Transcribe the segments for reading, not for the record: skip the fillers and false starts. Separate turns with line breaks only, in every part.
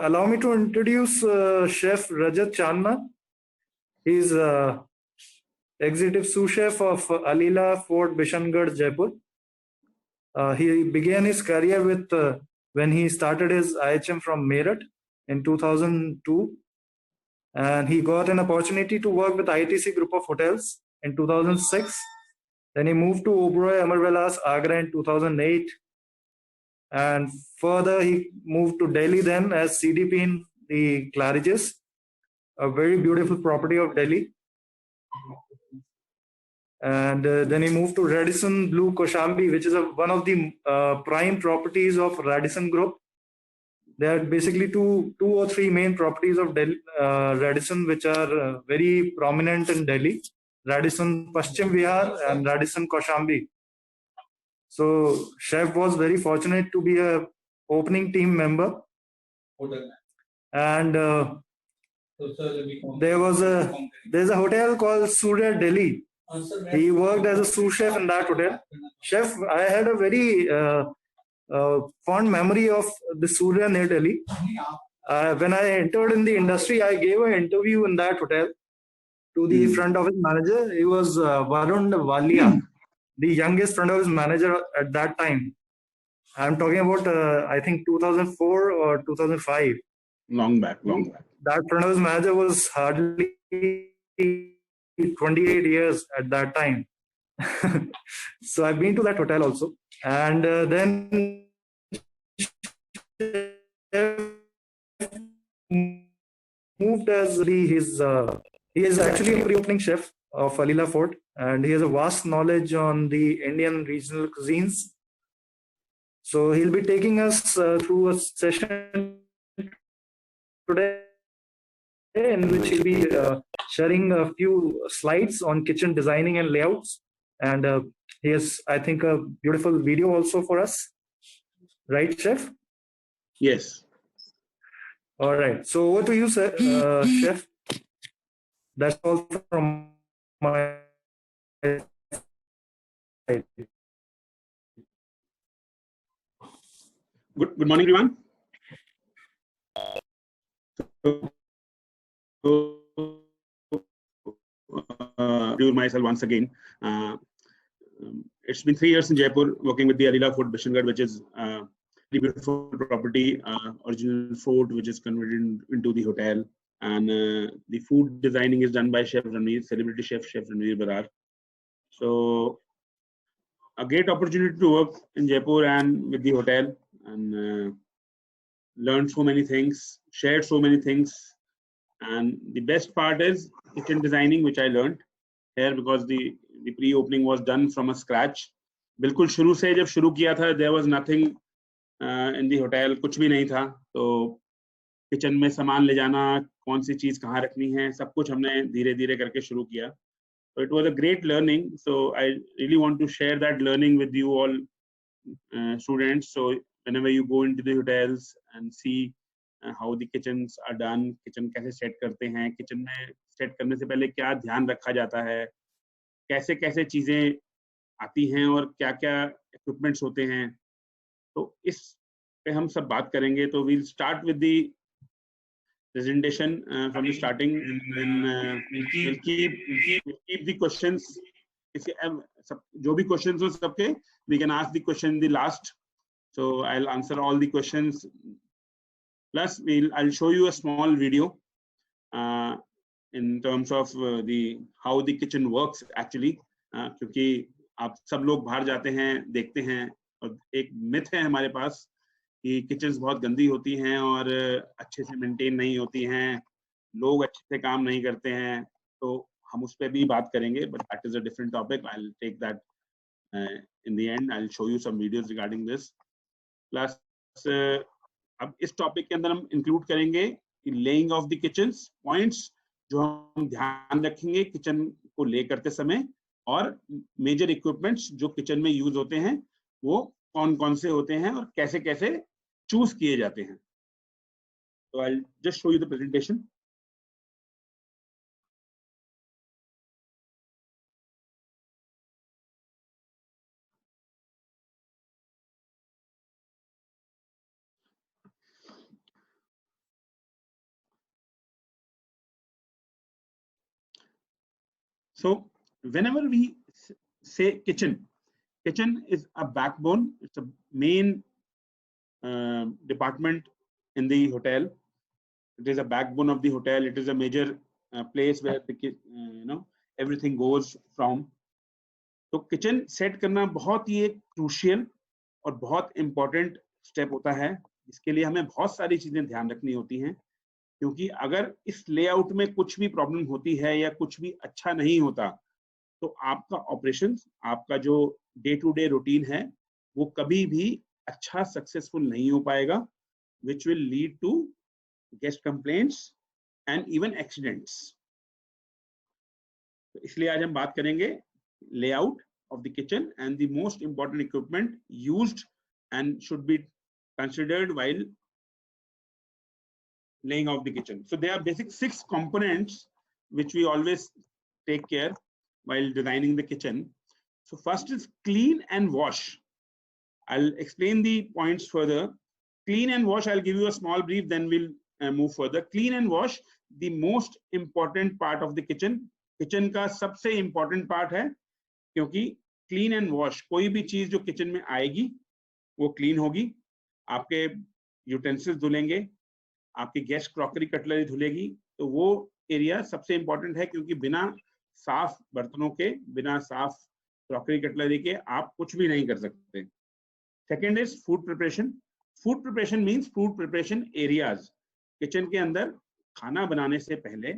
allow me to introduce Chef Rajat Chandna. He's executive sous chef of Alila Fort Bishangarh, Jaipur. He began his career with when he started his IHM from Meerut in 2002, and he got an opportunity to work with ITC Group of Hotels in 2006. Then he moved to Oberoi Amarvilas, Agra in 2008, and further he moved to Delhi then as CDP in the Claridges, a very beautiful property of Delhi. And then he moved to Radisson Blu Koshambi, which is one of the prime properties of Radisson Group. There are basically two or three main properties of Delhi, Radisson, which are very prominent in Delhi: Radisson Paschim Vihar and Radisson Koshambi. So Chef was very fortunate to be a opening team member, and there's a hotel called Surya Delhi. He worked as a sous chef in that hotel. Chef, I had a very fond memory of the Surya near Delhi. When I entered in the industry, I gave an interview in that hotel to the front office manager. He was Varun Walia, the youngest front office manager at that time. I'm talking about, I think, 2004 or 2005.
Long back.
That front office manager was hardly 28 years at that time. So I've been to that hotel also. And then moved as he is actually a pre-opening chef of Alila Fort, and he has a vast knowledge on the Indian regional cuisines. So he'll be taking us through a session today in which he'll be sharing a few slides on kitchen designing and layouts. And he has, I think, a beautiful video also for us. Right, Chef?
Yes.
All right. So over to you, Chef. That's all from my side.
Good morning, everyone. Introduce myself once again. It's been 3 years in Jaipur working with the Alila Fort Bishangarh, which is a beautiful property, original fort which is converted into the hotel, and the food designing is done by Chef Ranveer, celebrity chef Ranveer Barar. So a great opportunity to work in Jaipur and with the hotel, and learned so many things, shared so many things. And the best part is kitchen designing, which I learned here, because the pre-opening was done from a scratch. बिल्कुल शुरू से जब शुरू किया था, there was nothing in the hotel, कुछ भी नहीं था. तो किचन में सामान ले जाना, कौन सी चीज कहाँ रखनी है, सब कुछ हमने धीरे धीरे करके शुरू किया. So it was a great learning. So I really want to share that learning with you all students. So whenever you go into the hotels and see how the kitchens are done, kitchen कैसे set करते हैं, kitchen में set करने से पहले क्या ध्यान रखा जाता है, कैसे कैसे चीजें आती हैं और क्या क्या इक्विपमेंट्स होते हैं, तो इस पे हम सब बात करेंगे. तो we'll start with the presentation from the starting, and we'll keep the questions. जो भी questions हो सबके, we can ask the question in the last. So I'll answer all the questions. Plus, I'll show you a small video in terms of how the kitchen works actually. क्योंकि आप सब लोग बाहर जाते हैं, देखते हैं, और एक myth है हमारे पास कि किचन्स बहुत गंदी होती हैं और अच्छे से मेंटेन नहीं होती हैं, लोग अच्छे से काम नहीं करते हैं. तो हम उस पर भी बात करेंगे, but that is a different topic. I'll take that in the end. I'll show you some videos regarding this. Plus, अब इस टॉपिक के अंदर हम इंक्लूड करेंगे कि laying of the kitchens, points जो हम ध्यान रखेंगे किचन को ले करते समय, और मेजर इक्विपमेंट्स जो किचन में यूज होते हैं वो कौन कौन से होते हैं और कैसे कैसे चूज किए जाते हैं. तो I'll just show you the presentation. So whenever we say kitchen is a backbone. It's a main department in the hotel. It is a backbone of the hotel. It is a major place where the everything goes from. तो kitchen set करना बहुत ही एक crucial और बहुत important step होता है, जिसके लिए हमें बहुत सारी चीजें ध्यान रखनी होती हैं, क्योंकि अगर इस लेआउट में कुछ भी प्रॉब्लम होती है या कुछ भी अच्छा नहीं होता, तो आपका ऑपरेशंस, आपका जो डे टू डे रूटीन है, वो कभी भी अच्छा सक्सेसफुल नहीं हो पाएगा, which will lead to guest complaints and even accidents. तो इसलिए आज हम बात करेंगे layout of the kitchen and the most important equipment used and should be considered while laying out the kitchen. So there are basic 6 components which we always take care while designing the kitchen. So first is clean and wash. I'll explain the points further. Clean and wash, I'll give you a small brief, then we'll move further. Clean and wash, the most important part of the kitchen. Kitchen का सबसे important part है, क्योंकि clean and wash, कोई भी चीज जो kitchen में आएगी वो clean होगी, आपके utensils धुलेंगे, आपकी गैस क्रॉकरी कटलरी धुलेगी, तो वो एरिया सबसे इंपॉर्टेंट है, क्योंकि बिना साफ बर्तनों के, बिना साफ क्रॉकरी कटलरी के आप कुछ भी नहीं कर सकते. Second is food preparation. Food preparation means food preparation areas. Kitchen के अंदर खाना बनाने से पहले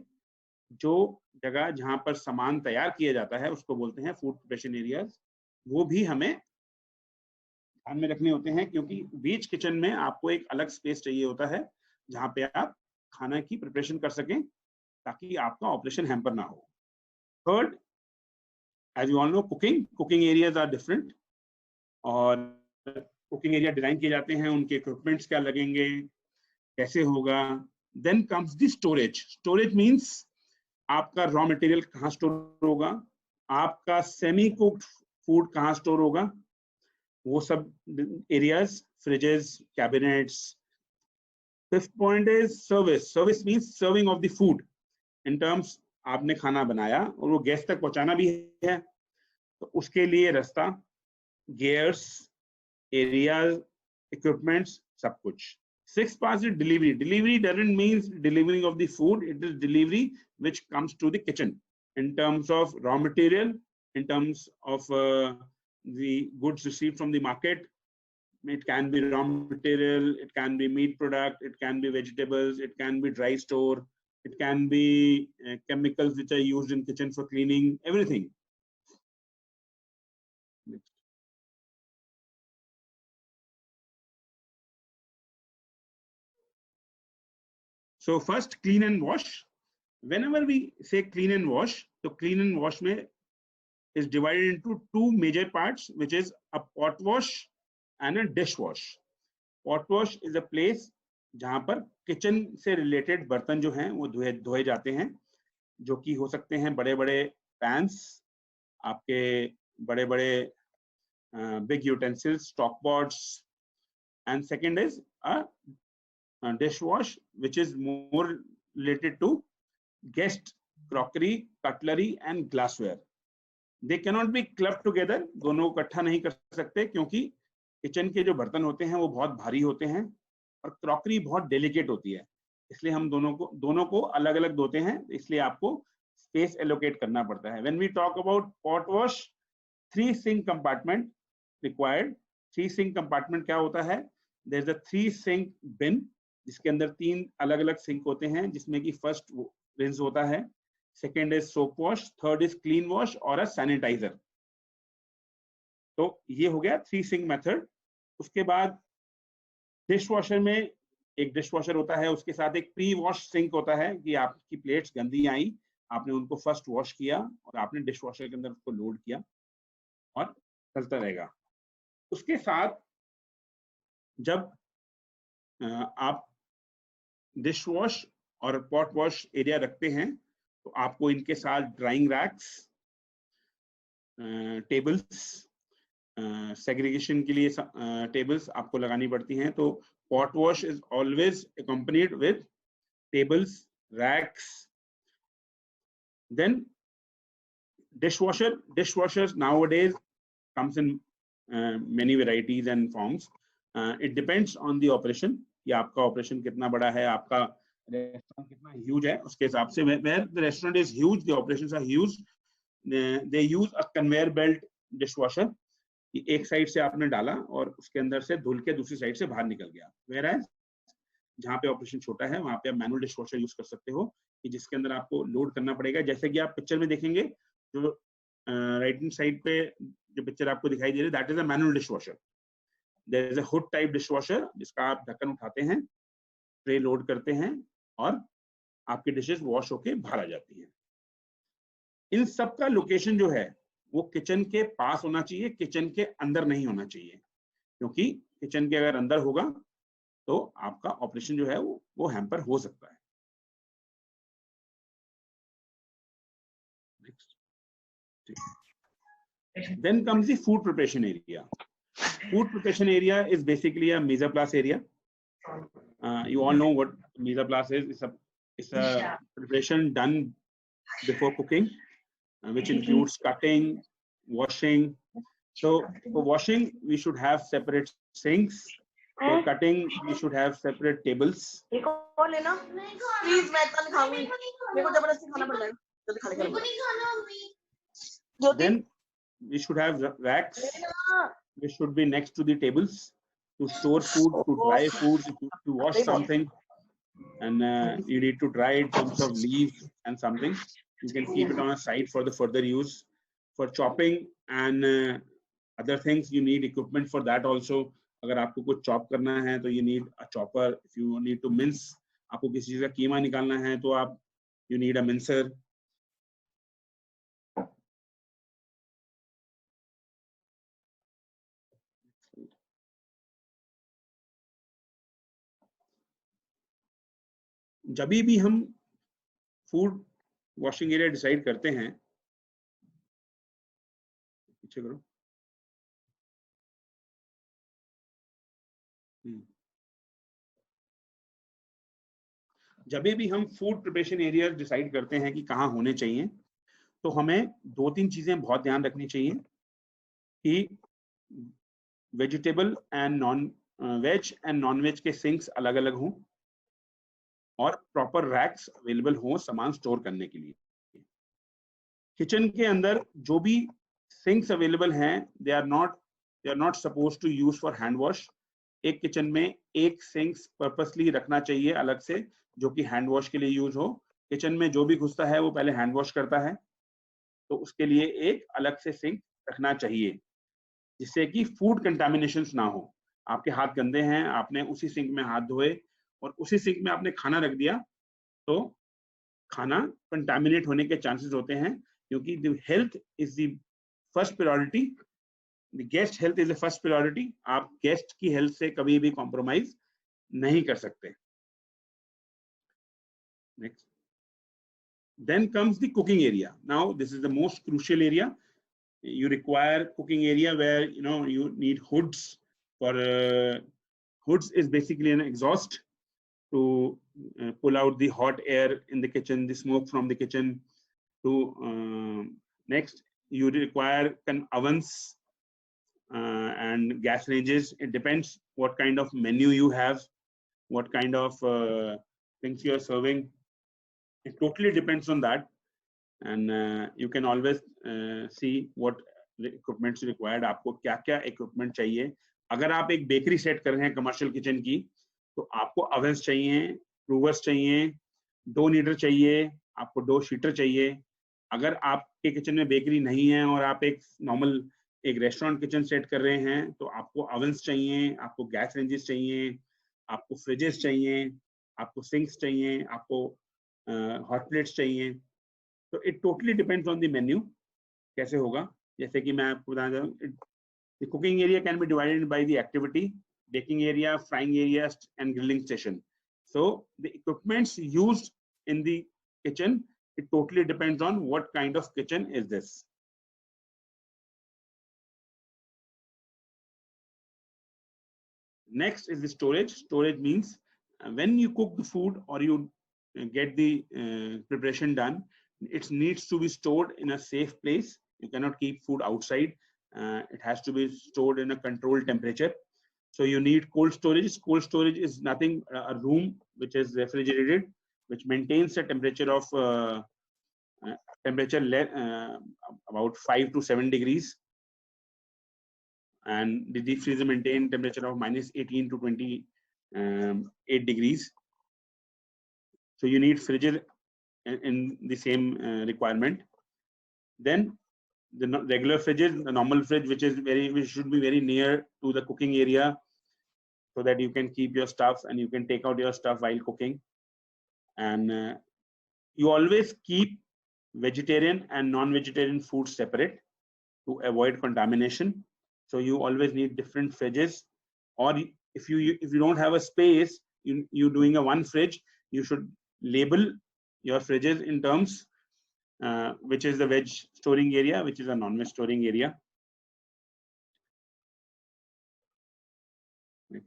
जो जगह जहां पर सामान तैयार किया जाता है उसको बोलते हैं फूड प्रिपरेशन एरियाज. वो भी हमें ध्यान में रखने होते हैं, क्योंकि बीच किचन में आपको एक अलग स्पेस चाहिए होता है जहां पे आप खाना की प्रिपरेशन कर सकें, ताकि आपका ऑपरेशन हैम्पर ना हो. Third, as you all know, cooking areas are different, और कुकिंग एरिया डिजाइन किए जाते हैं, उनके इक्विपमेंट्स क्या लगेंगे, कैसे होगा. Then comes the storage. Storage means आपका रॉ मटेरियल कहाँ स्टोर होगा, आपका सेमी कुक्ड फूड कहाँ स्टोर होगा, वो सब areas, fridges, cabinets. Fifth point is service. Service means serving of the food, in terms आपने खाना बनाया और वो गेस्ट तक पहुंचाना भी है, तो उसके लिए रास्ता, गियर्स, एरियाज, इक्विपमेंट्स, सब कुछ. Sixth part is delivery. Delivery doesn't mean delivering of the food, it is delivery which comes to the kitchen in terms of raw material, in terms of the goods received from the market. It can be raw material, it can be meat product, it can be vegetables, it can be dry store, it can be chemicals which are used in kitchen for cleaning, everything. Next. So first, clean and wash. Whenever we say clean and wash, so clean and wash में is divided into 2 major parts, which is a pot wash and a dish wash. Pot wash is a place जहाँ पर kitchen से related बर्तन जो हैं वो धोए जाते हैं, जो कि हो सकते हैं बड़े बड़े पैंस, आपके बड़े बड़े big utensils, stock pots. And second is a dishwash, which is more related to guest crockery, cutlery and glassware. They cannot be clubbed together. दोनों को इकट्ठा नहीं कर सकते, क्योंकि किचन के जो बर्तन होते हैं वो बहुत भारी होते हैं और क्रॉकरी बहुत डेलिकेट होती है, इसलिए हम दोनों को अलग अलग धोते हैं, इसलिए आपको स्पेस एलोकेट करना पड़ता है. When we talk about pot wash, 3 sink compartment required. 3 sink compartment क्या होता है? There is a 3 sink bin, जिसके अंदर 3 अलग अलग सिंक होते हैं, जिसमें कि फर्स्ट रिंस होता है, second is soap wash, third is clean wash और अ सैनिटाइजर. तो ये हो गया 3 सिंक मेथड. उसके बाद डिश वॉशर में एक डिश वॉशर होता है, उसके साथ एक प्री वॉश सिंक होता है, कि आपकी प्लेट्स गंदी आई, आपने उनको फर्स्ट वॉश किया और आपने डिश वॉशर के अंदर उसको लोड किया और चलता रहेगा. उसके साथ जब आप डिश वॉश और पॉट वॉश एरिया रखते हैं, तो आपको इनके साथ ड्राइंग रैक्स, टेबल्स, सेग्रीगेशन के लिए टेबल्स आपको लगानी पड़ती हैं. तो pot wash is always accompanied with tables, racks. Then Dishwashers nowadays comes in many varieties and forms. It depends on the operation. कि आपका operation कितना बड़ा है, आपका restaurant कितना huge है, उसके हिसाब से. Where the restaurant is huge, the operations are huge. They use a conveyor belt dishwasher. एक साइड से आपने डाला और उसके अंदर से धुल के दूसरी साइड से बाहर निकल गया. Whereas जहाँ पे ऑपरेशन छोटा है वहां पे आप मैनुअल डिशवॉशर यूज कर सकते हो, कि जिसके अंदर आपको लोड करना पड़ेगा. जैसे कि आप पिक्चर में देखेंगे, जो राइट हैंड साइड पे जो पिक्चर आपको दिखाई दे रही है, that is a manual dishwasher. There is a hood type dishwasher जिसका आप ढक्कन उठाते हैं, ट्रे लोड करते हैं और आपकी डिशेस वॉश होके बाहर आ जाती हैं. इन सब का लोकेशन जो है वो किचन के पास होना चाहिए, किचन के अंदर नहीं होना चाहिए, क्योंकि किचन के अगर अंदर होगा तो आपका ऑपरेशन जो है वो हैम्पर हो सकता है. Then comes the food preparation area. Food preparation area is basically a mise en place area. You all know what mise en place is. It's a preparation done before cooking, which includes cutting, washing. So for washing, we should have separate sinks. For cutting, we should have separate tables.
Please,
Then we should have racks. They should be next to the tables to store food, to dry food, to wash something, and you need to dry it in terms of leaves and something. You can keep it on a side for the further use. For chopping and other things, you need equipment for that also. अगर आपको कुछ chop करना है तो you need a chopper. If you need to mince, आपको किसी चीज का कीमा निकालना है तो आप you need a mincer. जब भी हम फूड वॉशिंग एरिया डिसाइड करते हैं, पीछे करो, जब भी हम फूड प्रिपरेशन एरिया डिसाइड करते हैं कि कहाँ होने चाहिए, तो हमें 2-3 चीजें बहुत ध्यान रखनी चाहिए कि vegetable and veg and non veg के सिंक्स अलग अलग हों और प्रॉपर रैक्स अवेलेबल हों सामान स्टोर करने के लिए. किचन के अंदर जो भी सिंक्स अवेलेबल हैं, they are not supposed to use for hand wash. एक किचन में एक सिंक्स पर्पसली रखना चाहिए अलग से, जो कि हैंड वॉश के लिए यूज हो. किचन में जो भी घुसता है वो पहले हैंड वॉश करता है, तो उसके लिए एक अलग से सिंक रखना चाहिए, जिससे कि फूड कंटामिनेशंस ना हो. आपके हाथ गंदे हैं, आपने उसी सिंक में हाथ धोए और उसी सिंक में आपने खाना रख दिया, तो खाना कंटामिनेट होने के चांसेस होते हैं, क्योंकि the health is the first priority. The guest health is the first priority. आप गेस्ट की हेल्थ से कभी भी कॉम्प्रोमाइज नहीं कर सकते. Next. Then comes the cooking area. Now this is the most crucial area. You require cooking area where you need hoods. For hoods is basically an exhaust to pull out the hot air in the kitchen, the smoke from the kitchen. To next, you require ovens and gas ranges. It depends what kind of menu you have, what kind of things you are serving. It totally depends on that, and you can always see what equipment is required. आपको क्या क्या equipment चाहिए. अगर आप एक bakery set कर रहे हैं कमर्शियल किचन की, तो आपको ovens चाहिए, प्रूवर्स चाहिए, डो नीडर चाहिए, आपको डो शीटर चाहिए. अगर आपके किचन में बेकरी नहीं है और आप एक नॉर्मल एक रेस्टोरेंट किचन सेट कर रहे हैं, तो आपको ovens चाहिए, आपको गैस रेंजेस चाहिए, आपको फ्रिजेस चाहिए, आपको सिंक्स चाहिए, आपको हॉट प्लेट्स चाहिए. तो it totally depends on the menu कैसे होगा. जैसे कि मैं आपको बता दूं, the cooking area can be divided by the activity, baking area, frying area and grilling station. So the equipments used in the kitchen, it totally depends on what kind of kitchen is this. Next is the storage. Storage means when you cook the food or you get the preparation done, it needs to be stored in a safe place. You cannot keep food outside. It has to be stored in a controlled temperature. So you need cold storage. Cold storage is nothing, a room which is refrigerated, which maintains a temperature of about 5 to 7 degrees, and the deep freezer maintain temperature of minus 18 to 28 degrees. So you need fridges in the same requirement. Then the regular fridges, the normal fridge, which should be very near to the cooking area, so that you can keep your stuff and you can take out your stuff while cooking. And you always keep vegetarian and non-vegetarian food separate to avoid contamination. So you always need different fridges, or if you don't have a space, you doing a one fridge, you should label your fridges in terms which is the veg storing area, which is a non-veg storing area. Next.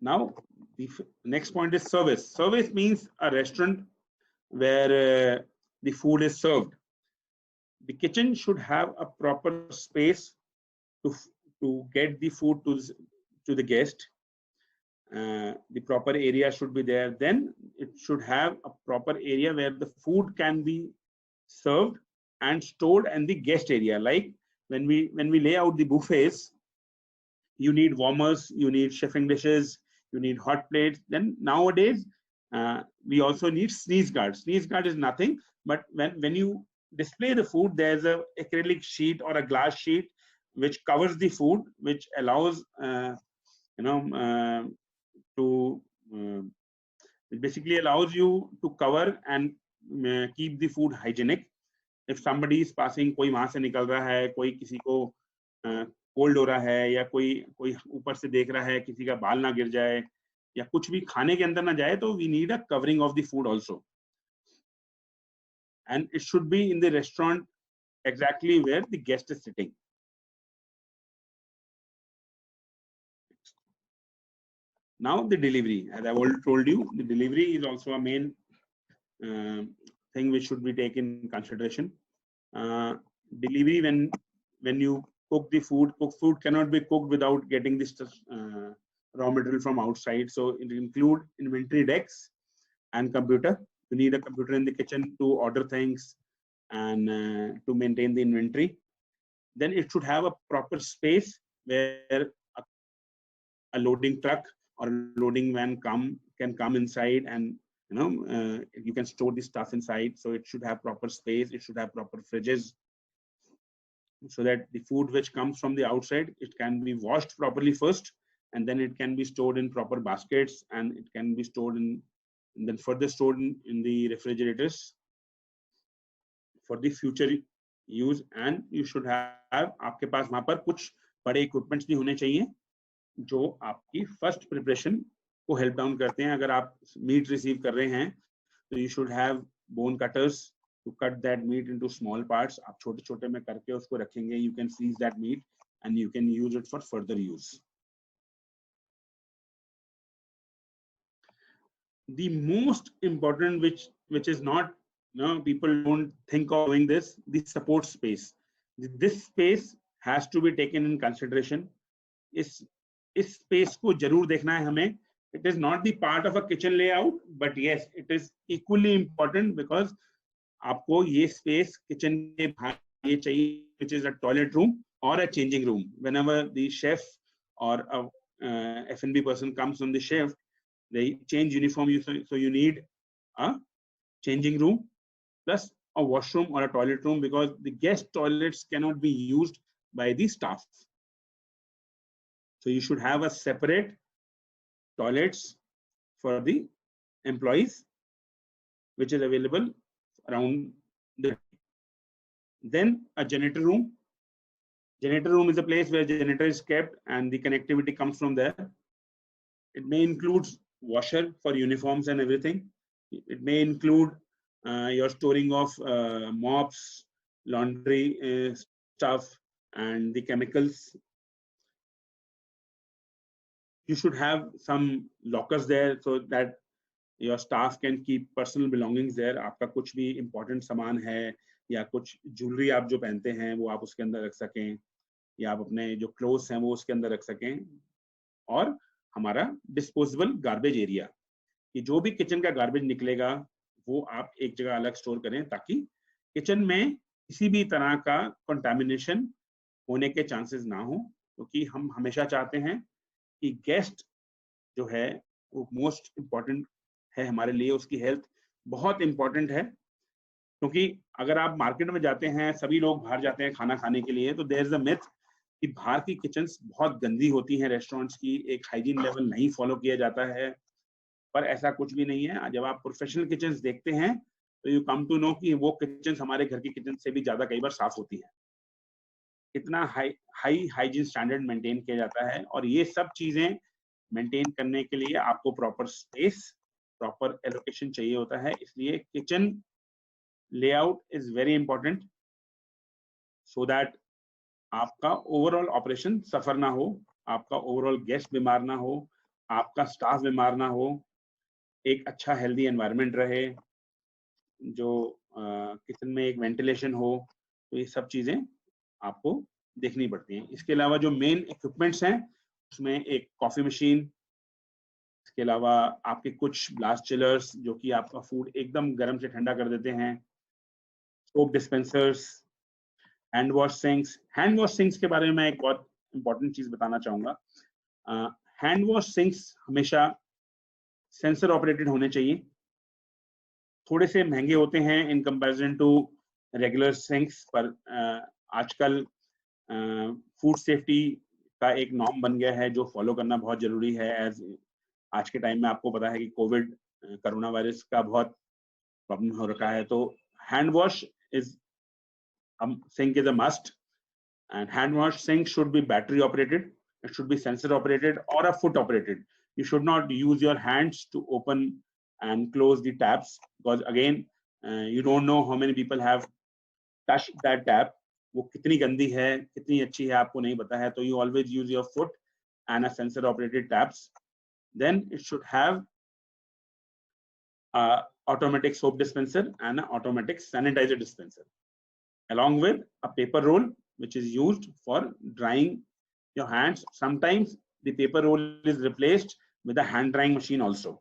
Now the next point is service. Service means a restaurant where the food is served. The kitchen should have a proper space to get the food to the guest. The proper area should be there. Then it should have a proper area where the food can be served and stored in the guest area. Like when we lay out the buffets, you need warmers, you need chefing dishes, you need hot plates. Then nowadays we also need sneeze guard. Sneeze guard is nothing but when you display the food, there's a acrylic sheet or a glass sheet which covers the food, which allows it basically allows you to cover and keep the food hygienic. If somebody is passing, कोई वहां से निकल रहा है, कोई किसी को cold हो रहा है, या कोई ऊपर से देख रहा है, किसी का बाल ना गिर जाए या कुछ भी खाने के अंदर ना जाए, तो we need a covering of the food also. And it should be in the restaurant exactly where the guest is sitting. Now the delivery, as I've already told you, the delivery is also a main thing which should be taken in consideration. Delivery, when you cook the food, food cannot be cooked without getting this raw material from outside. So it include inventory decks and computer. You need a computer in the kitchen to order things and to maintain the inventory. Then it should have a proper space where a loading truck or a loading van can come inside, and you can store the stuff inside. So it should have proper space. It should have proper fridges, so that the food which comes from the outside, it can be washed properly first, and then it can be stored in proper baskets, and it can be stored and then further stored in the refrigerators for the future use. And you should have आपके पास वहां पर कुछ बड़े equipments भी होने चाहिए जो आपकी फर्स्ट प्रिपरेशन को हेल्प डाउन करते हैं. अगर आप मीट रिसीव कर रहे हैं, तो you should have bone cutters to cut that meat into small parts. आप छोटे छोटे में करके उसको रखेंगे. You can freeze that meat and you can use it for further use. The most important, which is not, people don't think of doing this, the support space. This space has to be taken in consideration. इस space को जरूर देखना है हमें. It is not the part of a kitchen layout, but yes, it is equally important, because आपको ये space kitchen के बाहर ये चाहिए, which is a toilet room or a changing room. Whenever the chef or a F&B person comes on the shift, they change uniform, so you need a changing room plus a washroom or a toilet room, because the guest toilets cannot be used by the staff. So you should have a separate toilets for the employees, which is available around the. Then a janitor room. Janitor room is a place where janitor is kept and the connectivity comes from there. It may include washer for uniforms and everything. It may include your storing of mops, laundry stuff, and the chemicals. You should have some lockers there, so that your staff can keep personal belongings there, आपका कुछ भी important सामान है या कुछ jewellery आप जो पहनते हैं वो आप उसके अंदर रख सकें, या आप अपने जो क्लोथ्स हैं वो उसके अंदर रख सकें। और हमारा डिस्पोजेबल गार्बेज एरिया, कि जो भी किचन का गार्बेज निकलेगा वो आप एक जगह अलग स्टोर करें, ताकि किचन में किसी भी तरह का कंटामिनेशन होने के चांसेस ना हो, क्योंकि हम हमेशा चाहते हैं कि गेस्ट जो है वो मोस्ट इम्पॉर्टेंट है हमारे लिए, उसकी हेल्थ बहुत इम्पॉर्टेंट है। क्योंकि अगर आप मार्केट में जाते हैं, सभी लोग बाहर जाते हैं खाना खाने के लिए, तो देयर इज अ मिथ कि बाहर की किचन्स बहुत गंदी होती हैं, रेस्टोरेंट्स की एक हाइजीन लेवल नहीं फॉलो किया जाता है, पर ऐसा कुछ भी नहीं है। जब आप प्रोफेशनल किचन्स देखते हैं तो यू कम टू नो कि वो किचन्स हमारे घर की किचन से भी ज्यादा कई बार साफ होती है। इतना हाई हाइजीन स्टैंडर्ड मेंटेन किया जाता है, और ये सब चीजें मेंटेन करने के लिए आपको प्रॉपर स्पेस, प्रॉपर एलोकेशन चाहिए होता है। इसलिए kitchen layout is very important, so that आपका ओवरऑल ऑपरेशन सफर ना हो, आपका ओवरऑल गेस्ट बीमार ना हो, आपका स्टाफ बीमार ना हो, एक अच्छा हेल्दी एनवायरनमेंट रहे, जो किचन में एक वेंटिलेशन हो। तो ये सब चीजें आपको देखनी पड़ती हैं। इसके अलावा जो मेन इक्विपमेंट्स हैं उसमें एक कॉफी मशीन, इसके अलावा आपके कुछ ब्लास्ट चिलर्स जो कि आपका फूड एकदम गर्म से ठंडा कर देते हैं, soap dispensers, hand wash sinks. Hand wash sinks के बारे में मैं एक बहुत इंपॉर्टेंट चीज बताना चाहूंगा। हैंड वॉश सिंक्स हमेशा सेंसर ऑपरेटेड होने चाहिए। थोड़े से महंगे होते हैं in comparison to regular sinks, पर आजकल फूड सेफ्टी का एक नॉर्म बन गया है जो फॉलो करना बहुत जरूरी है। एज आज के टाइम में आपको पता है कि कोविड कोरोना वायरस का बहुत प्रॉब्लम हो रखा है, तो hand wash is sink is a must, and hand wash sink should be battery operated, it should be sensor operated or a foot operated. You should not use your hands to open and close the taps, because again you don't know how many people have touched that tap, वो कितनी गंदी है कितनी अच्छी है आपको नहीं पता है। तो you always use your foot and a sensor operated taps. Then it should have a automatic soap dispenser and an automatic sanitizer dispenser, along with a paper roll which is used for drying your hands. Sometimes the paper roll is replaced with a hand drying machine also.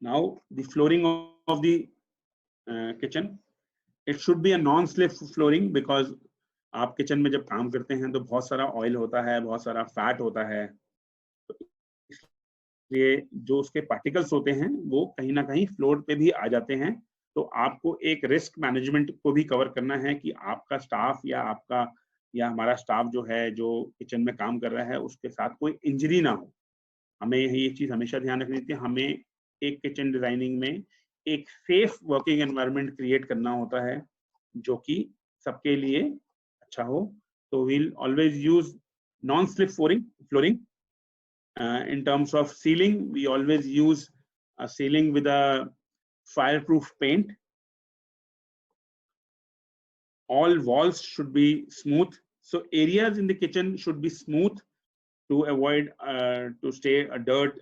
Now the flooring of the kitchen, it should be a non-slip flooring, because आप kitchen में जब काम करते हैं तो बहुत सारा oil होता है, बहुत सारा फैट होता है, इसलिए जो उसके पार्टिकल्स होते हैं वो कहीं ना कहीं फ्लोर पे भी आ जाते हैं। तो आपको एक रिस्क मैनेजमेंट को भी कवर करना है कि आपका स्टाफ या हमारा स्टाफ जो है जो किचन में काम कर रहा है उसके साथ कोई इंजरी ना हो। हमें ये चीज हमेशा ध्यान रखनी चाहिए। हमें एक किचन डिजाइनिंग में एक सेफ वर्किंग एनवायरनमेंट क्रिएट करना होता है जो कि सबके लिए अच्छा हो। तो we'll always use non-slip flooring. In terms of ceiling, we always use a ceiling with a fireproof paint. All walls should be smooth, so areas in the kitchen should be smooth to avoid to stay a dirt,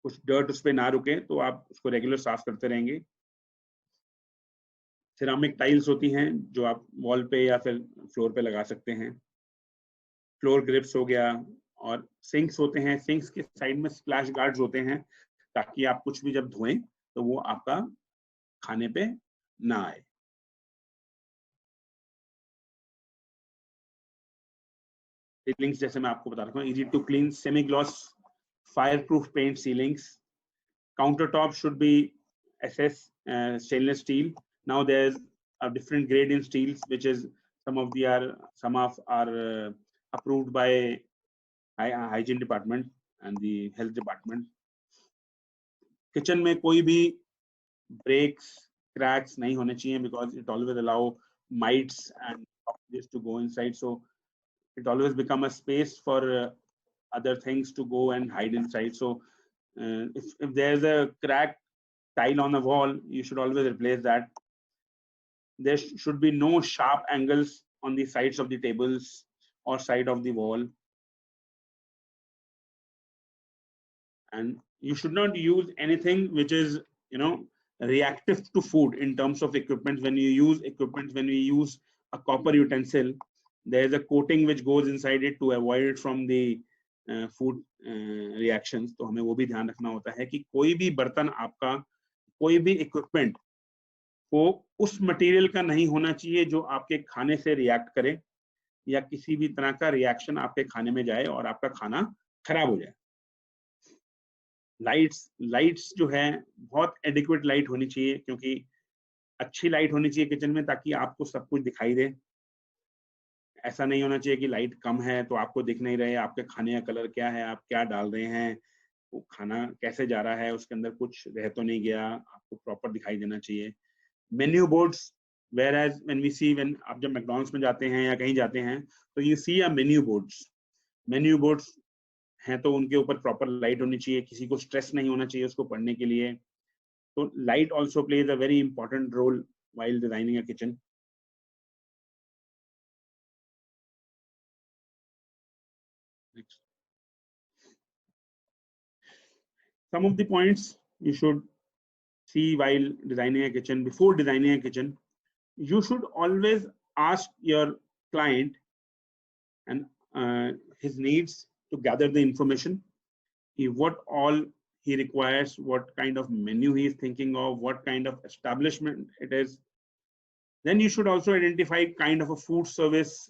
कुछ dirt उस पे ना रुके, तो आप उसको regular साफ करते रहेंगे। सिरामिक टाइल्स होती हैं जो आप वॉल पे या फिर फ्लोर पे लगा सकते हैं। फ्लोर ग्रिप्स हो गया, और सिंक्स होते हैं, सिंक्स के साइड में स्प्लैश गार्ड्स होते हैं ताकि आप कुछ भी जब धोएं तो वो आपका खाने पे ना आए। सीलिंग्स जैसे मैं आपको बता रहा हूँ, easy to clean semi gloss fire proof paint ceilings. Counter top should be SS stainless steel. Now there's a different grade in steels which is some of are approved by hygiene department and the health department. Kitchen में कोई भी breaks, cracks नहीं होने चाहिए, because it always allow mites and cockroaches to go inside, so it always become a space for other things to go and hide inside. So if there's a crack tile on the wall, you should always replace that. There should be no sharp angles on the sides of the tables or side of the wall. and you should not use anything which is, you know, reactive to food in terms of equipment. When you use equipment, when we use a copper utensil, there is a coating which goes inside it to avoid it from the food reactions. तो हमें वो भी ध्यान रखना होता है कि कोई भी बर्तन आपका, कोई भी इक्विपमेंट को उस मटेरियल का नहीं होना चाहिए जो आपके खाने से रिएक्ट करे या किसी भी तरह का रिएक्शन आपके खाने में जाए और आपका खाना खराब हो जाए। लाइट्स जो है बहुत एडिक्वेट लाइट होनी चाहिए, क्योंकि अच्छी लाइट होनी चाहिए किचन में ताकि आपको सब कुछ दिखाई दे। ऐसा नहीं होना चाहिए कि लाइट कम है तो आपको दिख नहीं रहे आपके खाने का कलर क्या है, आप क्या डाल रहे हैं, वो खाना कैसे जा रहा है, उसके अंदर कुछ रह तो नहीं गया, आपको प्रॉपर दिखाई देना चाहिए। Menu boards, where as when we see, when आप जब मैकडॉनल्ड्स में जाते हैं या कहीं जाते हैं तो you see a menu boards हैं तो उनके ऊपर प्रॉपर लाइट होनी चाहिए, किसी को स्ट्रेस नहीं होना चाहिए उसको पढ़ने के लिए। तो light also plays a very important role while designing a kitchen. Next. Some of the points you should see while designing a kitchen. Before designing a kitchen, you should always ask your client and his needs to gather the information. What all he requires, what kind of menu he is thinking of, what kind of establishment it is. Then you should also identify kind of a food service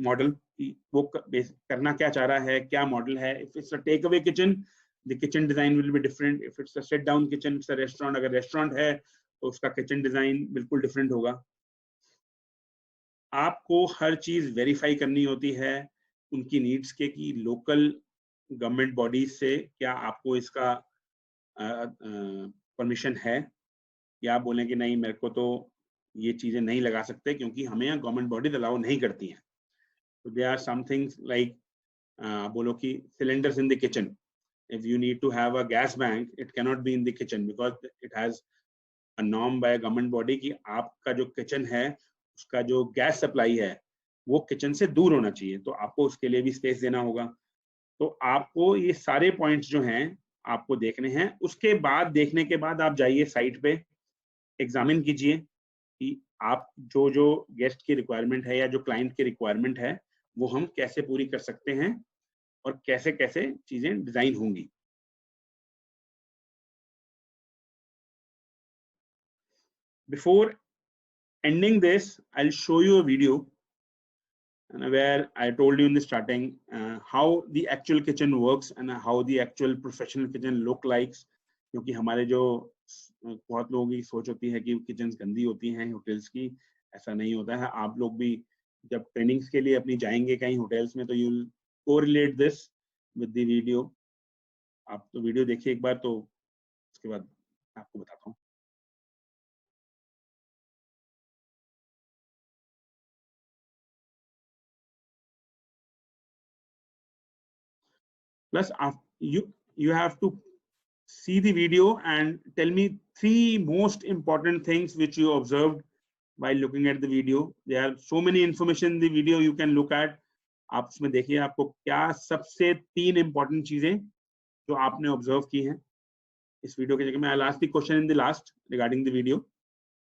model, वो करना क्या चाह रहा है, क्या model है। If it's a takeaway kitchen, the kitchen design will be different. If it's a sit down kitchen, it's a restaurant, अगर restaurant है तो उसका किचन डिजाइन बिल्कुल डिफरेंट होगा। आपको हर चीज वेरीफाई करनी होती है उनकी नीड्स के, कि लोकल गवर्नमेंट बॉडीज से क्या आपको इसका परमिशन है, या आप बोलें कि नहीं मेरे को तो ये चीजें नहीं लगा सकते क्योंकि हमें यहाँ गवर्नमेंट बॉडीज अलाउ नहीं करती हैं। So there are some things like बोलो कि cylinders in the kitchen. If you need to have a gas bank, it cannot be in the kitchen because it has a norm by a government body कि आपका जो kitchen है उसका जो gas supply है वो kitchen से दूर होना चाहिए, तो आपको उसके लिए भी space देना होगा। तो आपको ये सारे points जो हैं आपको देखने हैं। उसके बाद देखने के बाद आप जाइए साइट पे, एग्जामिन कीजिए कि आप जो जो गेस्ट की रिक्वायरमेंट है या जो क्लाइंट की रिक्वायरमेंट है वो हम कैसे पूरी कर सकते हैं और कैसे कैसे चीजें डिजाइन होंगी। Before ending this, I'll show you a video where I told you in the starting how the actual kitchen works and how the actual professional kitchen look like. क्योंकि हमारे जो बहुत लोगों की सोच होती है कि किचन गंदी होती हैं होटल्स की, ऐसा नहीं होता है। आप लोग भी जब ट्रेनिंग्स के लिए अपनी जाएंगे कहीं होटल्स में तो you will correlate this with the video. आप तो वीडियो देखिए एक बार, तो उसके बाद आपको बताता हूँ। Plus you have to see the video and tell me 3 most important things which you observed while looking at the video. There are so many information in the video you can look at. आप इसमें देखिए आपको क्या सबसे 3 important चीजें जो आपने observe की हैं इस वीडियो के जगह में। I'll ask the question in the last regarding the video,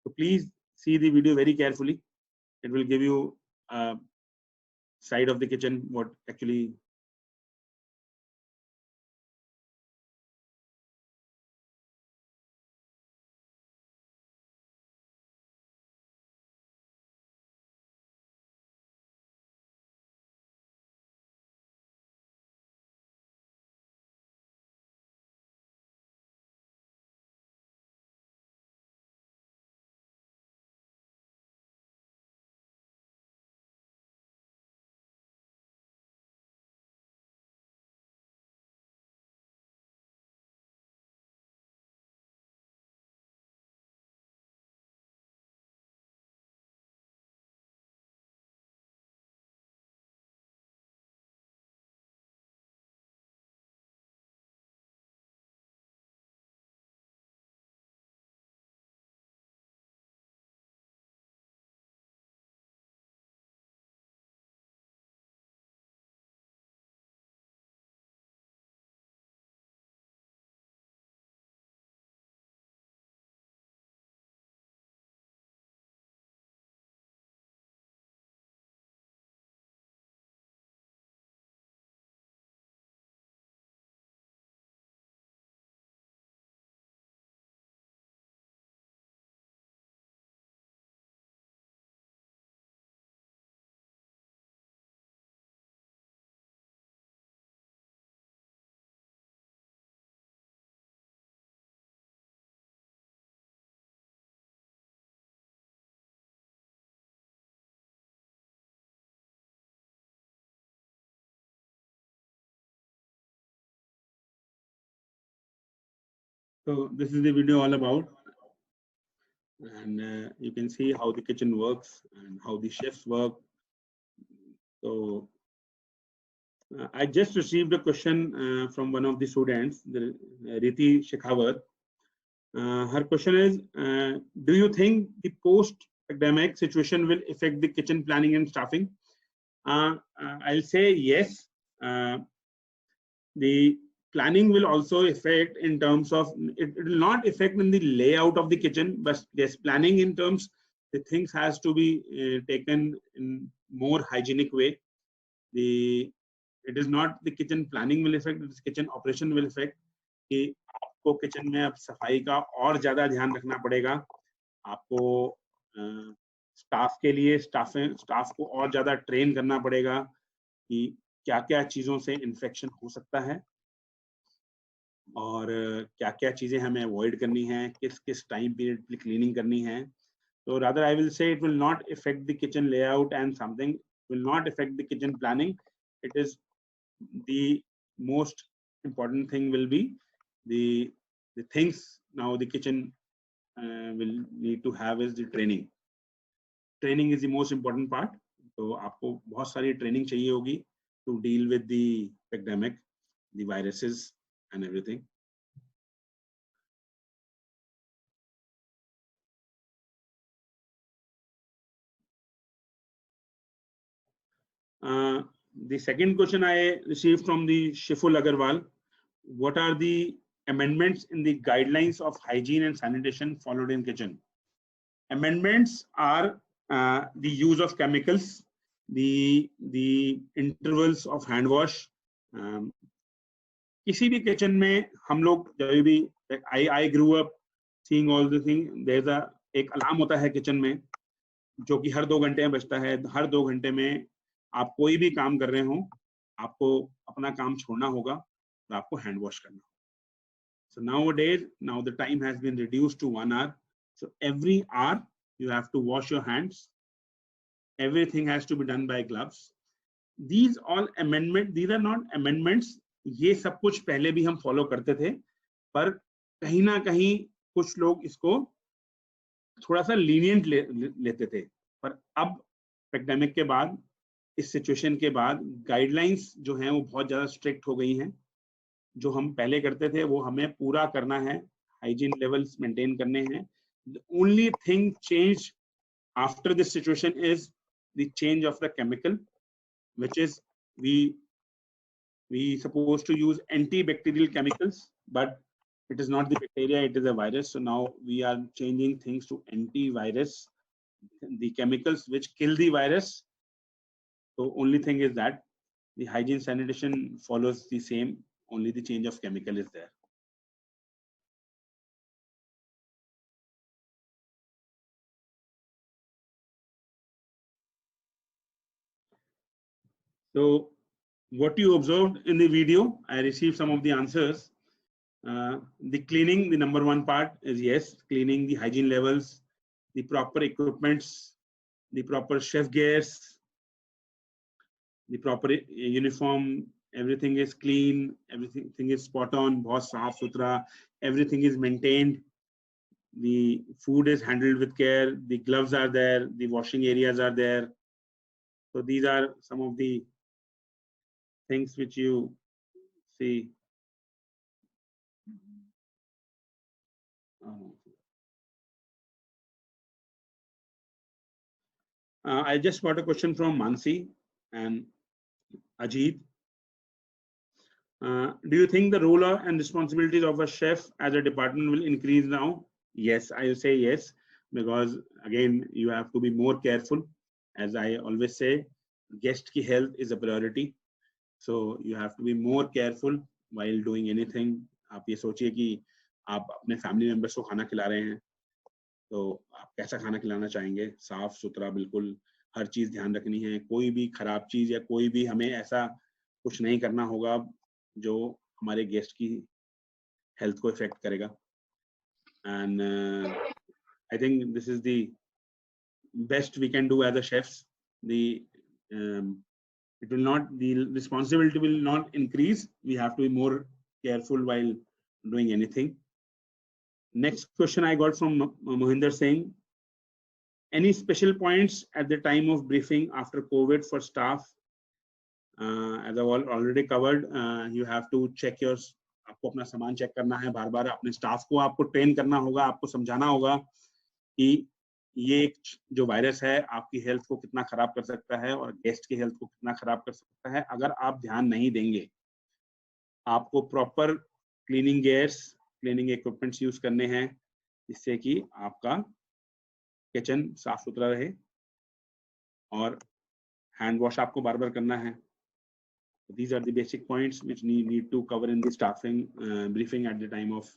so please see the video very carefully. It will give you a side of the kitchen what actually So this is the video all about, and you can see how the kitchen works and how the chefs work. So I just received a question from one of the students, Riti Shekhawat. Her question is, do you think the post-pandemic situation will affect the kitchen planning and staffing? I'll say yes. The planning will also affect in terms of, it will not affect in the layout of the kitchen, but yes, planning in terms, the things has to be taken in more hygienic way. It is not the kitchen planning will affect, it is kitchen operation will affect. कि आपको kitchen में अब सफाई का और ज्यादा ध्यान रखना पड़ेगा, आपको स्टाफ के लिए स्टाफ को और ज्यादा ट्रेन करना पड़ेगा कि क्या क्या चीजों से इन्फेक्शन हो सकता है और क्या क्या चीजें हमें अवॉइड करनी है, किस किस टाइम पीरियड पे क्लीनिंग करनी है. So rather I will say it will not affect the kitchen layout and something will not affect the kitchen planning. It is the most important thing will be the things now the kitchen will need to have is the training. Training is the most important part. तो आपको बहुत सारी training चाहिए होगी to deal with the pandemic, the viruses and everything. The second question I received from the Shiful Agarwal: what are the amendments in the guidelines of hygiene and sanitation followed in kitchen? Amendments are the use of chemicals, the intervals of hand wash. किसी भी kitchen में हम लोग जब भी I grew up seeing all the thing, there's a एक alarm होता है किचन में जो कि हर 2 घंटे में बजता है. हर 2 घंटे में आप कोई भी काम कर रहे हो, आपको अपना काम छोड़ना होगा और आपको हैंड वॉश करना होगा. So nowadays, now the time has been reduced to 1 hour. So every hour you have to wash your hands. Everything has to be done by gloves. These all amendments, these are not amendments. ये सब कुछ पहले भी हम follow करते थे, पर कहीं ना कहीं कुछ लोग इसको थोड़ा सा लीनियंट लेते थे. पर अब पैंडेमिक के बाद, इस सिचुएशन के बाद गाइडलाइंस जो हैं वो बहुत ज़्यादा स्ट्रिक्ट हो गई हैं. जो हम पहले करते थे वो हमें पूरा करना है, हाइजीन लेवल्स मेंटेन करने हैं. The only thing changed after this situation is the change of the chemical, which is we supposed to use antibacterial chemicals, but it is not the bacteria, it is a virus. So now we are changing things to antivirus, the chemicals which kill the virus. So only thing is that the hygiene sanitation follows the same, only the change of chemical is there. So what you observed in the video, I received some of the answers. The cleaning, the number 1 part is yes, cleaning, the hygiene levels, the proper equipments, the proper chef gears, the proper uniform, everything is clean, everything is spot on, bahut saaf suthra, everything is maintained. The food is handled with care, the gloves are there, the washing areas are there. So these are some of the things which you see. I just got a question from Mansi and Ajit. Do you think the role and responsibilities of a chef as a department will increase now? Yes, I will say yes, because again, you have to be more careful. As I always say, guest ki health is a priority. So you have to be more careful while doing anything. आप ये सोचिए कि आप अपने family members को खाना खिला रहे हैं, तो आप कैसा खाना खिलाना चाहेंगे, साफ सुथरा बिल्कुल, हर चीज ध्यान रखनी है. कोई भी खराब चीज या कोई भी हमें ऐसा कुछ नहीं करना होगा जो हमारे गेस्ट की हेल्थ को इफेक्ट करेगा. And I think this is the best we can do as a chefs. It will not, the responsibility will not increase. We have to be more careful while doing anything. Next question I got from Mohinder Singh. Any special points at the time of briefing after COVID for staff? As I've already covered, you have to check your, आपको अपना सामान check करना है, बार बार अपने staff को आपको train करना होगा, आपको समझाना होगा कि ये जो वायरस है आपकी हेल्थ को कितना खराब कर सकता है और गेस्ट की हेल्थ को कितना खराब कर सकता है। अगर आप ध्यान नहीं देंगे, आपको proper cleaning gears, cleaning equipments use करने हैं जिससे कि आपका किचन साफ सुथरा रहे, और हैंड वॉश आपको बार बार करना है। These are the basic points which need to cover in the staffing briefing at the time of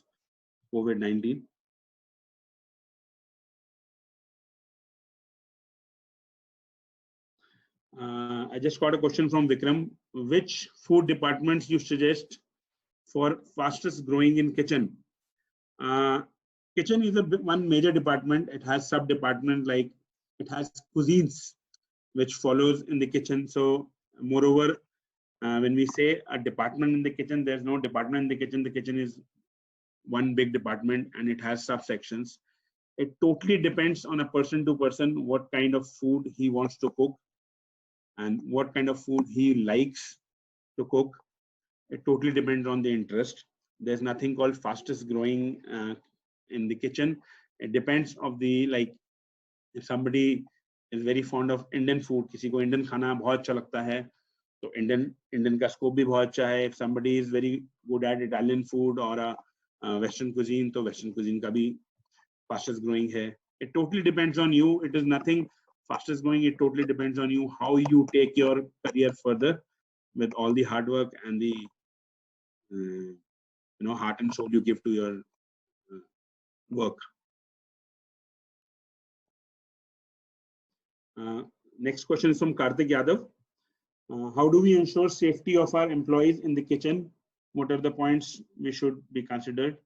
COVID-19. I just got a question from Vikram. Which food departments you suggest for fastest growing in kitchen? Kitchen is one major department. It has sub department, like it has cuisines which follows in the kitchen. So moreover, when we say a department in the kitchen, there's no department in the kitchen. The kitchen is one big department and it has subsections. It totally depends on a person to person what kind of food he wants to cook and what kind of food he likes to cook. It totally depends on the interest. There's nothing called fastest growing in the kitchen. It depends of the, like, if somebody is very fond of Indian food, किसी को Indian खाना बहुत अच्छा लगता है, तो Indian का scope भी बहुत अच्छा है. If somebody is very good at Italian food or a Western cuisine, तो Western cuisine का भी fastest growing है. It totally depends on you. It is nothing fastest growing. It totally depends on you, how you take your career further with all the hard work and the heart and soul you give to your work. Next question is from Karthik Yadav. How do we ensure safety of our employees in the kitchen? What are the points we should be considered?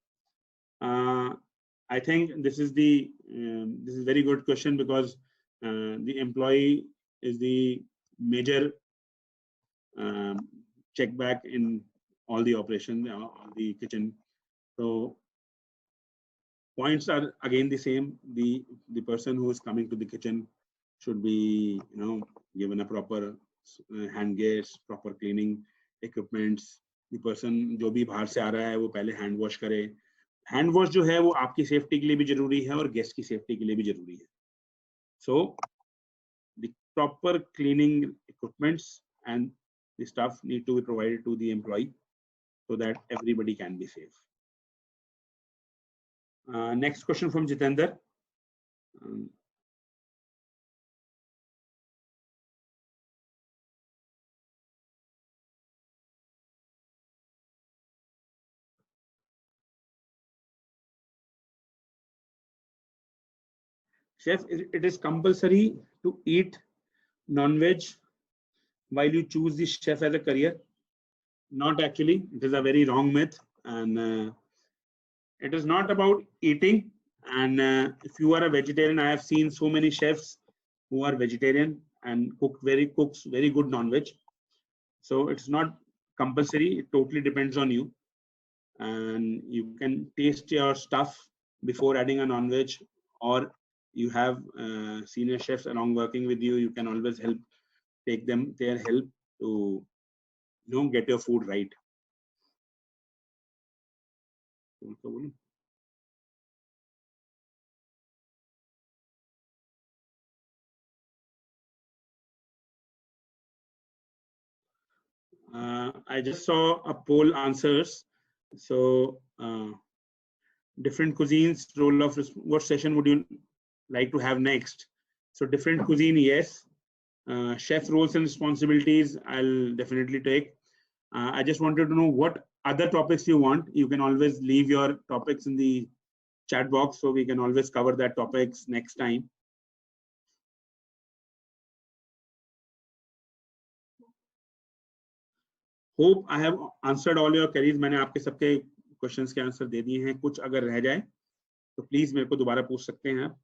I think this is a very good question, because the employee is the major check back in all the operation, all the kitchen. So points are again the same. The person who is coming to the kitchen should be given a proper hand gears, proper cleaning equipments. The person जो भी बाहर से आ रहा है वो पहले hand wash करे. Hand wash जो है वो आपकी सेफ्टी के लिए भी जरूरी है और गेस्ट की सेफ्टी के लिए भी जरूरी है. So the proper cleaning equipments and the stuff need to be provided to the employee so that everybody can be safe. Next question from Jitender. Chef, it is compulsory to eat non-veg while you choose the chef as a career? Not actually. It is a very wrong myth, and it is not about eating. And if you are a vegetarian, I have seen so many chefs who are vegetarian and cooks very good non-veg. So it's not compulsory. It totally depends on you, and you can taste your stuff before adding a non-veg, or you have senior chefs along working with you. You can always take their help to get your food right. I just saw a poll answers. So different cuisines, role of what session would you like to have next? So different cuisine, yes. Chef roles and responsibilities, I'll definitely take. I just wanted to know what other topics you want. You can always leave your topics in the chat box, so we can always cover that topics next time. Hope I have answered all your queries. मैंने आपके सबके questions के answer दे दिए हैं. कुछ अगर रह जाए तो प्लीज मेरे को दोबारा पूछ सकते हैं आप.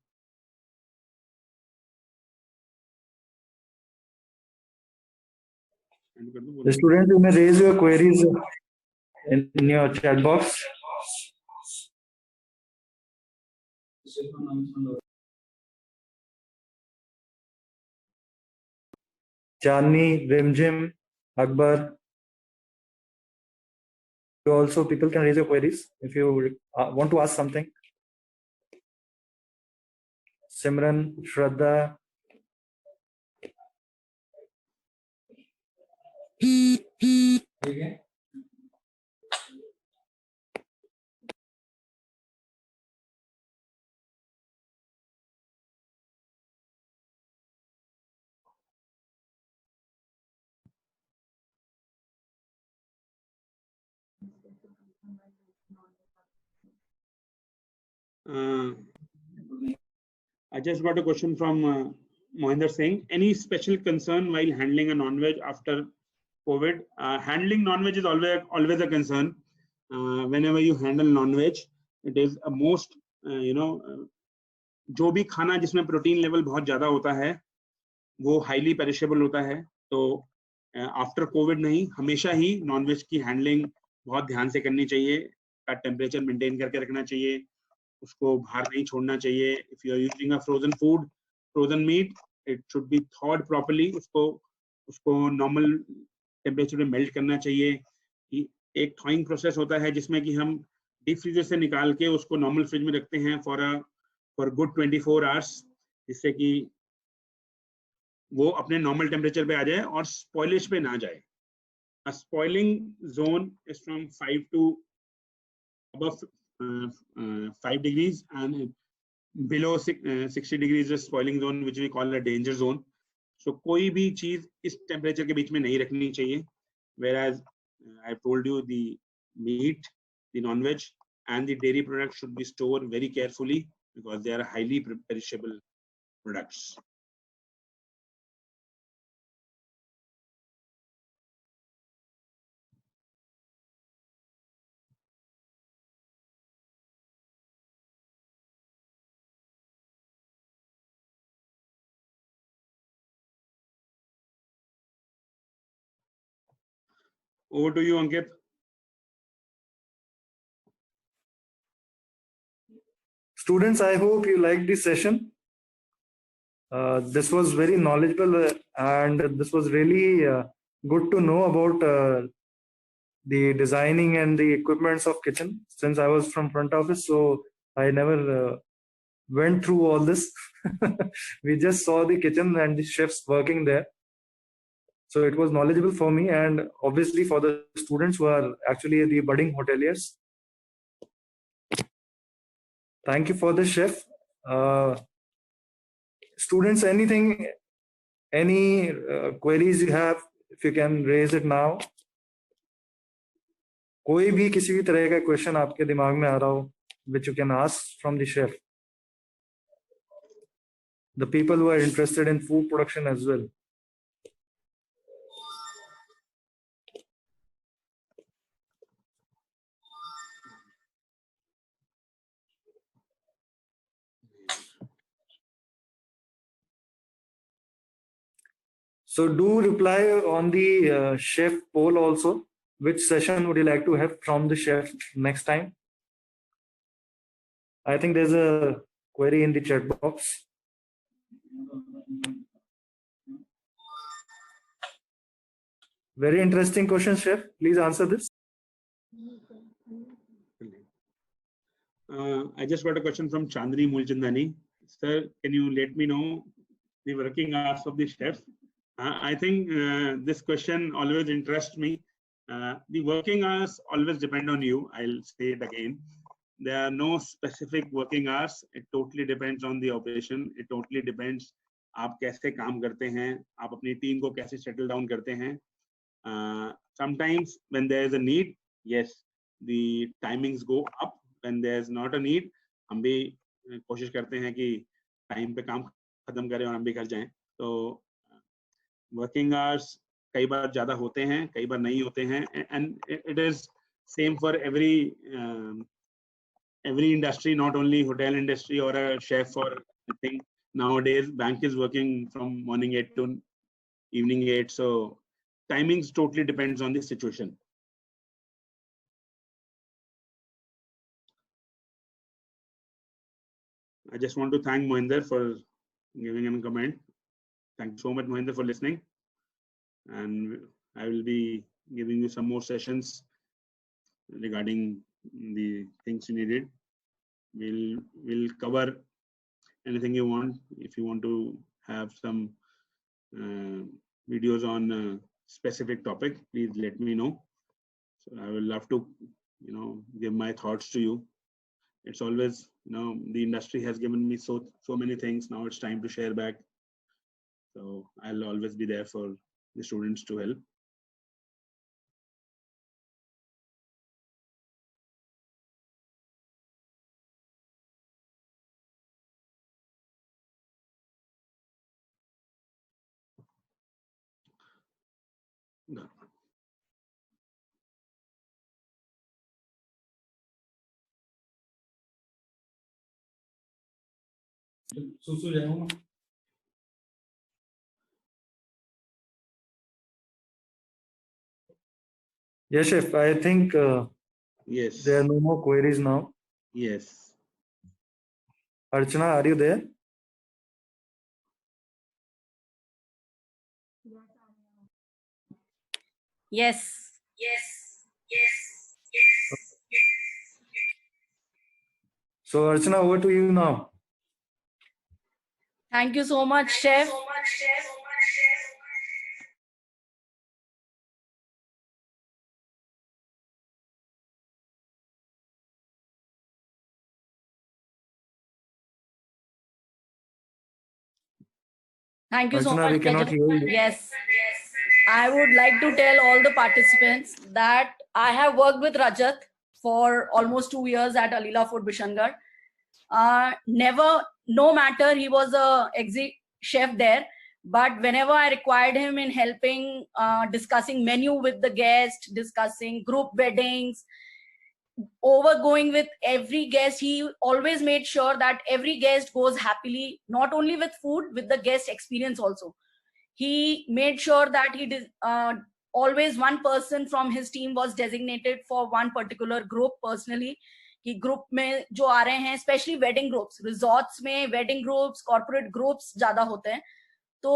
The student, you may raise your queries in your chat box. Chandni, Rimjim, Akbar. Also, people can raise your queries if you want to ask something. Simran, Shraddha. Okay.
I just got a question from Mohinder Singh. Any special concern while handling a non-veg after COVID? Handling non-veg is always a concern. Whenever you handle non-veg, it is a most जो भी खाना जिसमें protein level बहुत ज्यादा होता है वो highly perishable होता है. तो आफ्टर कोविड नहीं, हमेशा ही नॉनवेज की हैंडलिंग बहुत ध्यान से करनी चाहिए. का टेम्परेचर मेंटेन करके रखना चाहिए, उसको बाहर नहीं छोड़ना चाहिए. If you are using a frozen food, frozen meat, it should be thawed properly. उसको नॉर्मल टेम्परेचर में मेल्ट करना चाहिए. एक थॉइंग प्रोसेस होता है जिसमें कि हम डीप फ्रीजर से निकाल के उसको नॉर्मल फ्रिज में रखते हैं फॉर गुड 24 आवर्स, जिससे कि वो अपने नॉर्मल टेम्परेचर पे आ जाए और स्पॉइलिश पे ना जाए. A spoiling zone is from 5 to above 5 degrees, and below 60 degrees is spoiling zone, which we call a danger zone. So कोई भी चीज इस टेम्परेचर के बीच में नहीं रखनी चाहिए. Whereas I've told you, the meat, the non-veg and the dairy products should be stored very carefully because they are highly perishable products. Over to you, Ankit.
Students, I hope you liked this session. This was very knowledgeable and this was really good to know about the designing and the equipments of kitchen, since I was from front office, so I never went through all this. We just saw the kitchen and the chefs working there. So it was knowledgeable for me and obviously for the students who are actually the budding hoteliers. Thank you for the chef. Students, any queries you have, if you can raise it now. कोई भी किसी भी तरह का question आपके दिमाग में आ रहा हो, which you can ask from the chef. The people who are interested in food production as well. So do reply on the chef poll also. Which session would you like to have from the chef next time? I think there's a query in the chat box. Very interesting question, chef. Please answer this.
I just got a question from Chandni Mulchandani. Sir, can you let me know the working hours of the chef? I think this question always interests me. The working hours always depend on you. I'll say it again. There are no specific working hours. It totally depends on the operation. It totally depends आप कैसे काम करते हैं, आप अपनी team को कैसे settle down करते हैं. Sometimes when there is a need, yes, the timings go up. When there is not a need, हम भी कोशिश करते हैं कि टाइम पे काम खत्म करें और हम भी घर जाएं. तो working hours कई बार ज्यादा होते हैं, कई बार नहीं होते हैं, and it is same for every industry, not only hotel industry or a chef or anything. Nowadays bank is working from morning 8 to evening 8, so timings totally depends on the situation. I just want to thank Mohinder for giving a comment. Thank you so much, Mohinder, for listening. And I will be giving you some more sessions regarding the things you needed. We'll cover anything you want. If you want to have some videos on a specific topic, please let me know. So I will love to, give my thoughts to you. It's always, the industry has given me so many things. Now it's time to share back. So I'll always be there for the students to help.
Yes, Chef. I think
Yes.
there are no more queries now.
Yes.
Archana, are you there?
Yes.
So, Archana, over to you now.
Thank you so much, Chef. Thank you so
Archana,
much.
we cannot
Tejas.
hear you.
Yes. I would like to tell all the participants that I have worked with Rajat for almost 2 years at Alila Food Bishangarh. No matter he was a exec chef there, but whenever I required him in helping, discussing menu with the guest, discussing group weddings, overgoing with every guest, he always made sure that every guest goes happily, not only with food, with the guest experience also. He made sure that he did, always one person from his team was designated for one particular group personally. कि group में जो आ रहे हैं, specially wedding groups, resorts में wedding groups, corporate groups ज्यादा होते हैं, तो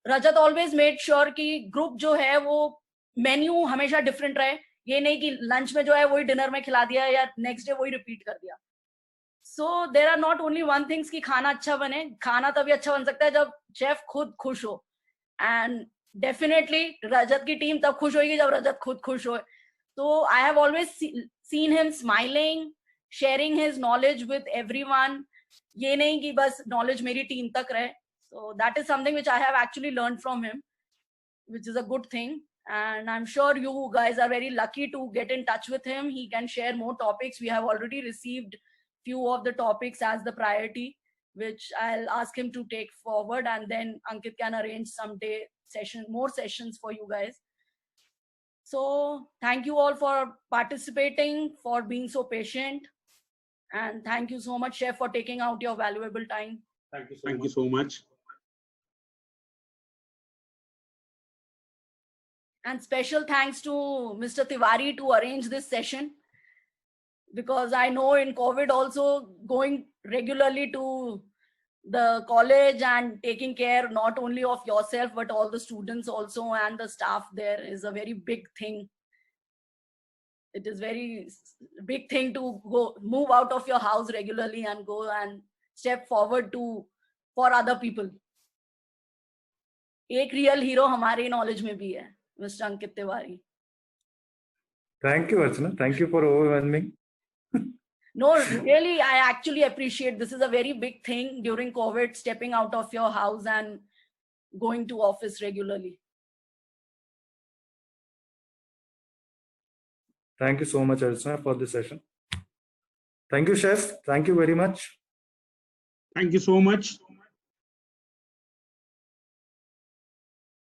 रजत ऑलवेज मेड श्योर कि ग्रुप जो है वो मेन्यू हमेशा डिफरेंट रहे. ये नहीं कि लंच में जो है वही डिनर में खिला दिया या नेक्स्ट डे वही रिपीट कर दिया. So there are not only one things कि खाना अच्छा बने. खाना तभी अच्छा बन सकता है जब शेफ खुद खुश हो, एंड डेफिनेटली रजत की टीम तब खुश होगी जब रजत खुद खुश हो. तो I have always seen him smiling, sharing his knowledge with everyone. ये नहीं कि बस नॉलेज मेरी टीम तक रहे. So that is something which I have actually learned from him, which is a good thing. And I'm sure you guys are very lucky to get in touch with him. He can share more topics. We have already received few of the topics as the priority, which I'll ask him to take forward, and then Ankit can arrange someday more sessions for you guys. So thank you all for participating, for being so patient, and thank you so much, Chef, for taking out your valuable time.
Thank you so much.
And special thanks to Mr. Tiwari to arrange this session, because I know in COVID also going regularly to the college and taking care not only of yourself but all the students also and the staff there is a very big thing. It is very big thing to go move out of your house regularly and go and step forward for other people. एक real hero हमारे knowledge में भी है, Mr. Ankit Tiwari.
Thank you, Archana. Thank you for overwhelming.
No, really, I actually appreciate. This is a very big thing during COVID, stepping out of your house and going to office regularly.
Thank you so much, Archana, for this session. Thank you, Chef. Thank you very much.
Thank you so much.